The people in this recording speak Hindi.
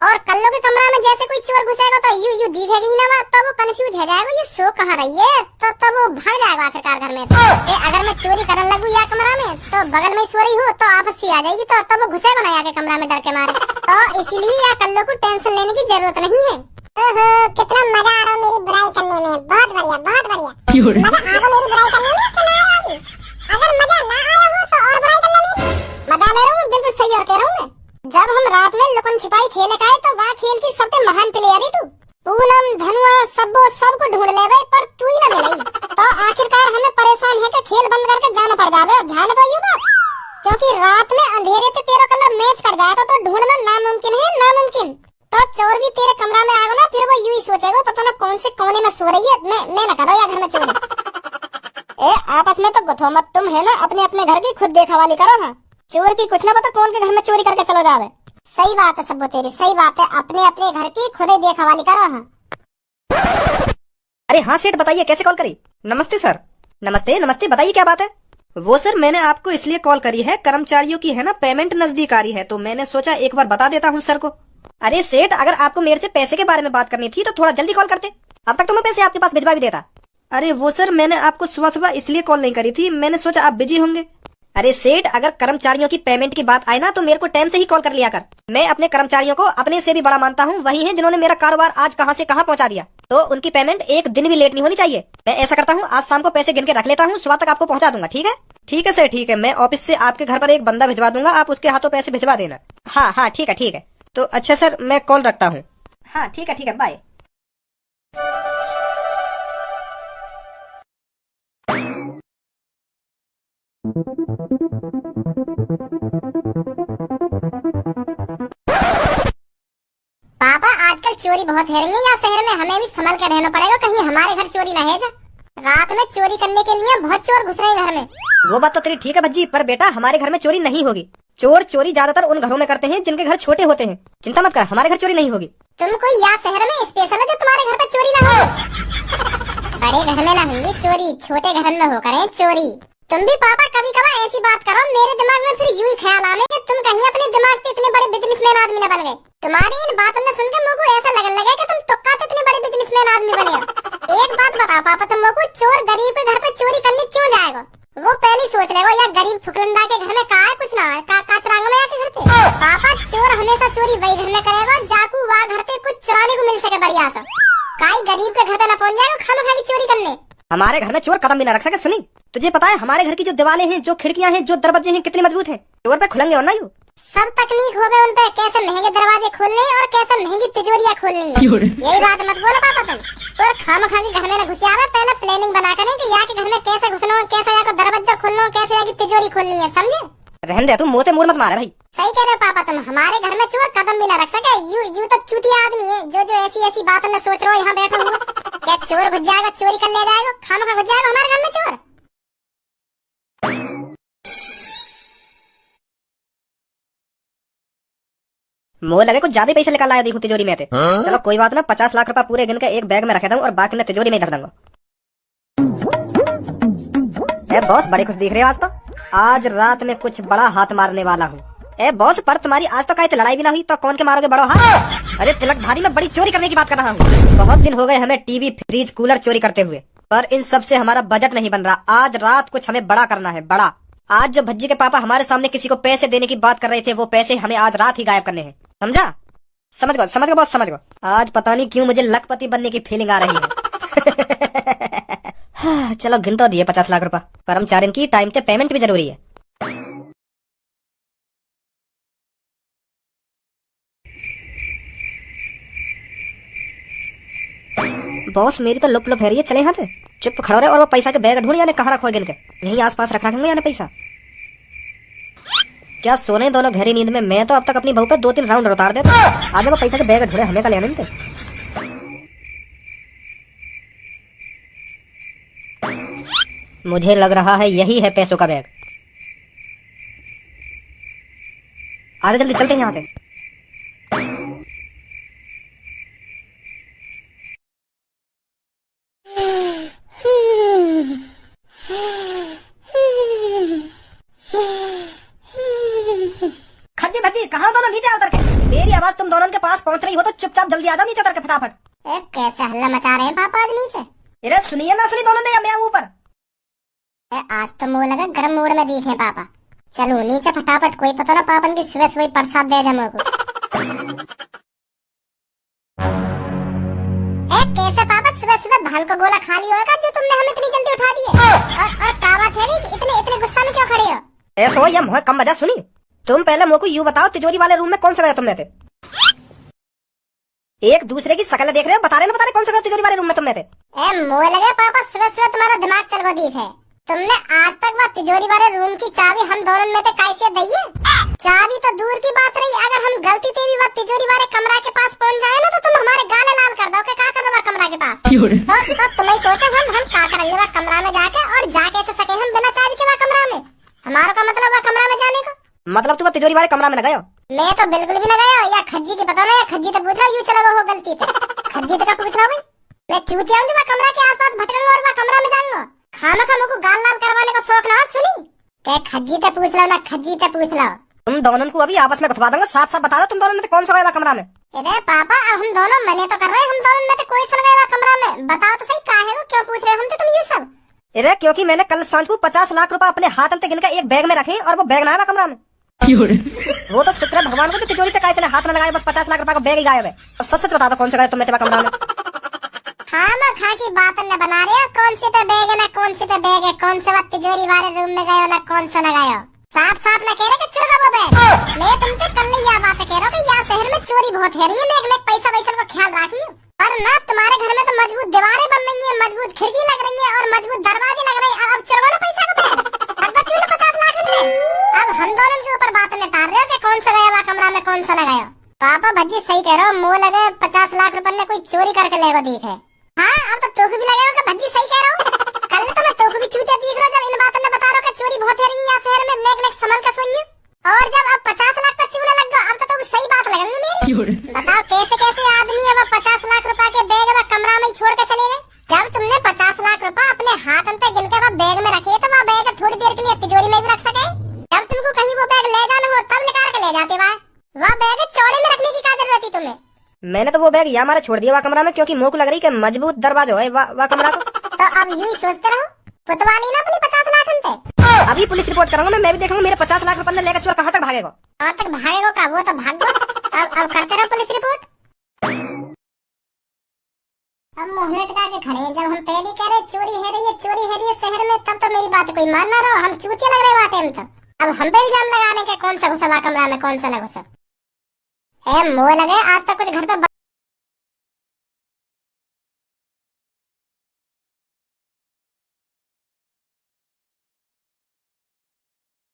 और कल्लो के कमरा में जैसे कोई चोर घुसेगा तो यू दिखेगी ना वहाँ, तो वो कंफ्यूज हो जाएगा ये सो कहाँ रही है, तो वो भाग जाएगा आखिरकार घर में। तो अगर मैं चोरी करने लगूँ या कमरा में तो बगल में सो रही हो तो आपस सी आ जाएगी, तो वो घुसेगा ना आके कमरा में डर के मारे। तो इसीलिए या कल्लो को टेंशन लेने की जरूरत नहीं है। ओहो कितना मजा आ रहा है मेरी बुराई करने में, बहुत बढ़िया बहुत बढ़िया। मजा आ रहा मेरी बुराई करने में कि ना आया? अगर मजा ना आया हो तो और बुराई करने में मजा ले रहा हूँ, बिल्कुल सही और कह रहा हूँ मैं। जब हम रात में लुकन छुपाई खेले का तो वह खेल की सबसे महान प्लेयर ही तू। पूनम धनुआ सबको ढूंढ ले गए पर तू ही ना मिली, तो आखिरकार हमें परेशान है कि खेल बंद करके जाना पड़ जावे। ध्यान दो ये बात, क्योंकि रात में अंधेरे से तेरा कलर मैच कर जाए तो ढूंढना नामुमकिन है, नामुमकिन। तो चोर भी तेरे कमरा में आएगा ना, फिर वो यूं ही सोचेगा पता ना कौन से कोने में सो रही है, मैं ना करो या घर में चोरी। ए आपस में तो गुथो मत, तुम है ना अपने अपने घर की खुद देखा वाली करो। हाँ चोर की कुछ ना पता कौन के घर में चोरी करके चलो जावे। सही बात है सब्बो तेरी, सही बात है, अपने अपने घर की खुद ही देखा वाली करो। हाँ अरे हाँ सेठ बताइए कैसे कॉल करी? नमस्ते सर। नमस्ते नमस्ते, बताइए क्या बात है? वो सर मैंने आपको इसलिए कॉल करी है, कर्मचारियों की है ना पेमेंट नजदीक आ रही है, तो मैंने सोचा एक बार बता देता हूँ सर को। अरे सेठ अगर आपको मेरे से पैसे के बारे में बात करनी थी तो थोड़ा जल्दी कॉल करते, अब तक तो मैं पैसे आपके पास भिजवा भी देता। अरे वो सर मैंने आपको सुबह सुबह इसलिए कॉल नहीं करी थी, मैंने सोचा आप बिजी होंगे। अरे सेठ अगर कर्मचारियों की पेमेंट की बात आए ना तो मेरे को टाइम से ही कॉल कर लिया कर। मैं अपने कर्मचारियों को अपने से भी बड़ा मानता हूँ, वही है जिन्होंने मेरा कारोबार आज कहाँ से कहाँ पहुँचा दिया, तो उनकी पेमेंट एक दिन भी लेट नहीं होनी चाहिए। मैं ऐसा करता हूँ आज शाम को पैसे गिन के रख लेता हूँ, सुबह तक आपको पहुँचा दूंगा। ठीक है? ठीक है सर ठीक है, मैं ऑफिस से आपके घर पर एक बंदा भिजवा दूंगा, आप उसके हाथों पैसे भिजवा देना। हाँ हाँ ठीक है ठीक है। तो अच्छा सर मैं कॉल रखता हूँ। हाँ ठीक है बाय। पापा आजकल चोरी बहुत है रही है या शहर में, हमें भी संभल कर रहना पड़ेगा, कहीं हमारे घर चोरी न है जा। रात में चोरी करने के लिए बहुत चोर घुस रहे हैं घर में। वो बात तो तेरी ठीक है भज्जी, पर बेटा हमारे घर में चोरी नहीं होगी। चोर चोरी ज्यादातर उन घरों में करते हैं जिनके घर छोटे होते हैं, चिंता मत कर, हमारे घर चोरी नहीं होगी। तुम कोई या शहर में स्पेशल है जो तुम्हारे घर पर चोरी न हो? बड़े घर में न होगी चोरी, छोटे घर में हो करे चोरी। तुम भी पापा कभी कभार ऐसी बात करो, मेरे दिमाग में फिर यूं ही ख्याल आने कि तुम कहीं अपने दिमाग से इतने बड़े बिजनेसमैन आदमी न बन गए। तुम्हारी इन बातों में सुन के मुझको ऐसा लगने लगा कि तुम तुक्का से इतने बड़े बिजनेसमैन आदमी बने हो। एक बात बताओ पापा, तुम मुझको चोर गरीब के घर पे चोरी करने क्यों जाएगा? वो पहले सोच लेगा या गरीब फुकरंदा के घर में का है कुछ ना है, काचरांग में आके घर पे। पापा चोर हमेशा चोरी वही घर में करेगा जाकू वहाँ घर से कुछ चुराने को मिल सके बढ़िया सा। काई गरीब के घर पे न पहुँच जाएगा खाना की चोरी करने। हमारे घर में चोर कदम भी न रख सके। सुनी तुझे पता है हमारे घर की जो दीवारें हैं, जो खिड़कियां हैं, जो दरवाजे हैं कितनी मजबूत हैं, चोर पे खुलेंगे और ना यू सब तकलीफ हो गए उन पे, कैसे महंगे दरवाजे खोलने और कैसे महंगी तिजोरियां खोलनी है। यही बात मत बोलो पापा तुम, और खामखा के घर में न घुसिया रहा, पहले प्लानिंग बना कर कि यहाँ के घर में कैसे घुसना हो, कैसे यहाँ का दरवाजा खोलना हो, कैसे यहाँ की तिजोरी खोलनी है, समझे? रहने दे, तुम मोते मुड़ मत मारे भाई। सही कह रहे हो पापा तुम, हमारे घर में चोर कदम भी न रख सके। यू तो चूतिया आदमी है जो ऐसी बातों में सोच रहे हो यहाँ बैठा हुआ। क्या चोर घुस जाएगा, चोरी कर ले जाएगा, खामखा घुस जाएगा हमारे घर में चोर? मोह लगे कुछ ज्यादा पैसे निकाल आया देखूं तिजोरी में थे। चलो कोई बात ना, 50 लाख रुपया पूरे गिन के एक बैग में रखे दूं और बाकी ने तिजोरी में धर दूंगा। बॉस बड़े खुश दिख रहे हो आज तो। आज रात में कुछ बड़ा हाथ मारने वाला हूँ। ए बॉस पर तुम्हारी आज तो कहीं लड़ाई भी ना हुई तो कौन के मारोगे बड़ो हाथ? अरे तिलकधारी में बड़ी चोरी करने की बात कर रहा हूँ। बहुत दिन हो गए हमें टीवी फ्रिज कूलर चोरी करते हुए, पर इन सब से हमारा बजट नहीं बन रहा। आज रात कुछ हमें बड़ा करना है, बड़ा। आज जो भज्जी के पापा हमारे सामने किसी को पैसे देने की बात कर रहे थे, वो पैसे हमें आज रात ही गायब करने हैं, समझा? समझ गो बॉस समझ गो। आज पता नहीं क्यों मुझे लखपति बनने की फीलिंग आ रही है। चलो गिन तो दिए 50 लाख रुपया। कर्मचारियों की टाइम से पेमेंट भी जरूरी है। बॉस मेरी तो लुप है रही है, चले यहाँ से। चुप खड़ो रहे और वो पैसा के बैग ढूंढ, यानी कहाँ रखो गिन के, यहीं आसपास रखा होंगे यानी पैसा। क्या सोने दोनों गहरी नींद में? मैं तो अब तक अपनी बहू पे 2-3 राउंड उतार देता। आगे वो पैसा के बैग ढूंढे, हमें का लेना नहीं थे। मुझे लग रहा है यही है पैसों का बैग। आगे जल्दी चलते हैं यहाँ से। खज्जी भज्जी कहाँ दोनों? नीचे उतर के, मेरी आवाज तुम दोनों के पास पहुंच रही हो तो चुपचाप जल्दी आ जाओ नीचे उतर के फटाफट। ए, कैसे हल्ला मचा रहे हैं पापा आज नीचे? अरे सुनिए ना सुनी दोनों ने, या मैं आऊं ऊपर? ए, आज तो मुंह लगा गर्म मूड में दिखे पापा। चलो नीचे फटाफट, कोई पता ना पापन की सुबह सुबह प्रसाद दे जाए मुझको। ए, कैसे पापा सुबह सुबह भांग को गोला खा लिया होगा जो तुमने हमें इतनी जल्दी उठा दिए? और क्या बात है कि इतने इतने गुस्सा में क्यों खड़े हो? ऐसो ये मुँह कम बजा सुनी। तुम पहले मुझको यूं बताओ, तिजोरी वाले रूम में कौन सा गया तुम में थे? एक दूसरे की शक्ल देख रहे हो, बता रहे कौन सा गया तिजोरी वाले रूम में तुम में थे? ए, मुँह लगे पापा, सुबह सुबह तुम्हारा दिमाग चल गो दिख है। तुमने आज तक वह तिजोरी वाले रूम की चाबी हम दोनों में से कैसे दी है? चाबी तो दूर की बात रही, अगर हम गलती से भी वह तिजोरी वाले कमरा के पास पहुंच जाए ना तो तुम हमारे गाले लाल कर दो कि क्या कर रहे कमरा के पास। तो तुम्हें सोचा हम क्या करेंगे वह कमरा में जाके, और जाके ऐसे सके हम बिना चाबी के वह कमरा में? हमारा का मतलब वह कमरा में जाने का मतलब तुम तिजोरी वाले कमरा में न गए हो? मैं तो बिल्कुल भी न गया। या खज्जी की पता ना, या खज्जी तो पूछ रहा यूं चला वो गलती से। खज्जी तो का पूछ रहा भाई, मैं चूतिया हूं जो वह कमरा के आसपास भटकूंगा और वह कमरा में जाऊंगा? खाना खा मुझको गाल लाल करवाने का शौक ना सुनी। क्या खज्जी तो पूछ लो ना, खज्जी तो पूछ लो। तुम दोनों को अभी आपस में गुथवा दूंगा, साफ साफ बता दो तुम दोनों में कौन सा गया कमरा में? अरे पापा, अब हम दोनों मने तो कर रहे हैं, हम दोनों में से कोई चल गया कमरा में? बताओ तो सही, काहे है वो, क्यों पूछ रहे हो हमसे तुम ये सब? अरे क्योंकि मैंने कल सांझ को 50 लाख रुपए अपने हाथ अंत गिनकर एक बैग में रखे और वो बैग ना है कमरा में। वो तो शुक्र है भगवान को कि तिजोरी तक कैसे हाथ न लगाए, बस 50 लाख रुपए का बैग ही गायब है। अब सच सच बता दो कौन सा गया तुम में कमरा में? खामा खा की बात न बना रहे हो, कौन से पे बैग है ना कौन से पे बैग है, कौन से वक्त तिजोरी वाले रूम में गए हो ना कौन सा न गए हो। साफ साफ न कह रहे कि चुरा वो बैग। मैं तुमसे कल नहीं यह बात कह रहा हूँ कि यहाँ शहर में चोरी बहुत है रही है, मैं एक पैसा वैसा का ख्याल रखी हूँ। पर ना तुम्हारे घर में तो मजबूत दीवारें बन रही है, मजबूत खिड़की लग रही है और मजबूत दरवाजे लग रहे हैं। अब चुरा ना पैसा का बैग, अब बच्चों ने 50 लाख रुपए। अब हम दोनों के ऊपर बात निटार रहे हो कि कौन सा गया वह कमरा में कौन सा लगाया। पापा भज्जी सही कह रहे हो, मुँह लगे 50 लाख रुपए ने कोई चोरी करके ले दिख है। हाँ, अब तो तोकू भी लगे हो भज्जी सही कह रहा हूँ। कल तो मैं तोकू भी चूतिया दिख रहा जब इन बातों ने बता रहा हूँ कि चोरी बहुत है रही है शहर में, नेक नेक संभल का सुनिए। और जब अब 50 लाख का चूल्हा लग गया, अब तो सही बात लगेंगी मेरी। बताओ कैसे कैसे आदमी है वह 50 लाख रुपए के बैग वह कमरा में ही छोड़ के चले गए? जब तुमने 50 लाख रुपए अपने हाथ अंतर गिन के वह बैग में रखे तो वह बैग थोड़ी देर के लिए तिजोरी में भी रख सके। जब तुमको कहीं वो बैग ले जाना हो तब निकाल के ले जाते। वह बैग चौड़े में रखने की क्या जरूरत थी तुम्हें? मैंने तो वो बैग यहाँ हमारे छोड़ दिया वह कमरा में, क्योंकि मुँह को लग रही कि मजबूत दरवाजा है वह कमरा को। तो अब यूं ही सोचते रहो, पुतवाली ना अपनी 50 लाख अंते। अभी पुलिस रिपोर्ट करूंगा मैं भी देखूंगा मेरे 50 लाख रुपए लेकर चोर कहाँ तक भागेगा। कहाँ तक भागेगा का, वो तो भाग गो। अब करते रहो पुलिस रिपोर्ट। अब मुंह लटका के खड़े हैं, जब हम पहले कह रहे चोरी है रही है, चोरी है रही है शहर में, तब तो मेरी बात कोई मान ना रहो, हम चूतिया लग रहे बात है। अब हम पे इल्जाम लगाने के कौन सा घुसा कमरा में कौन सा न घुसा। मुँह लगे आज तक कुछ घर पे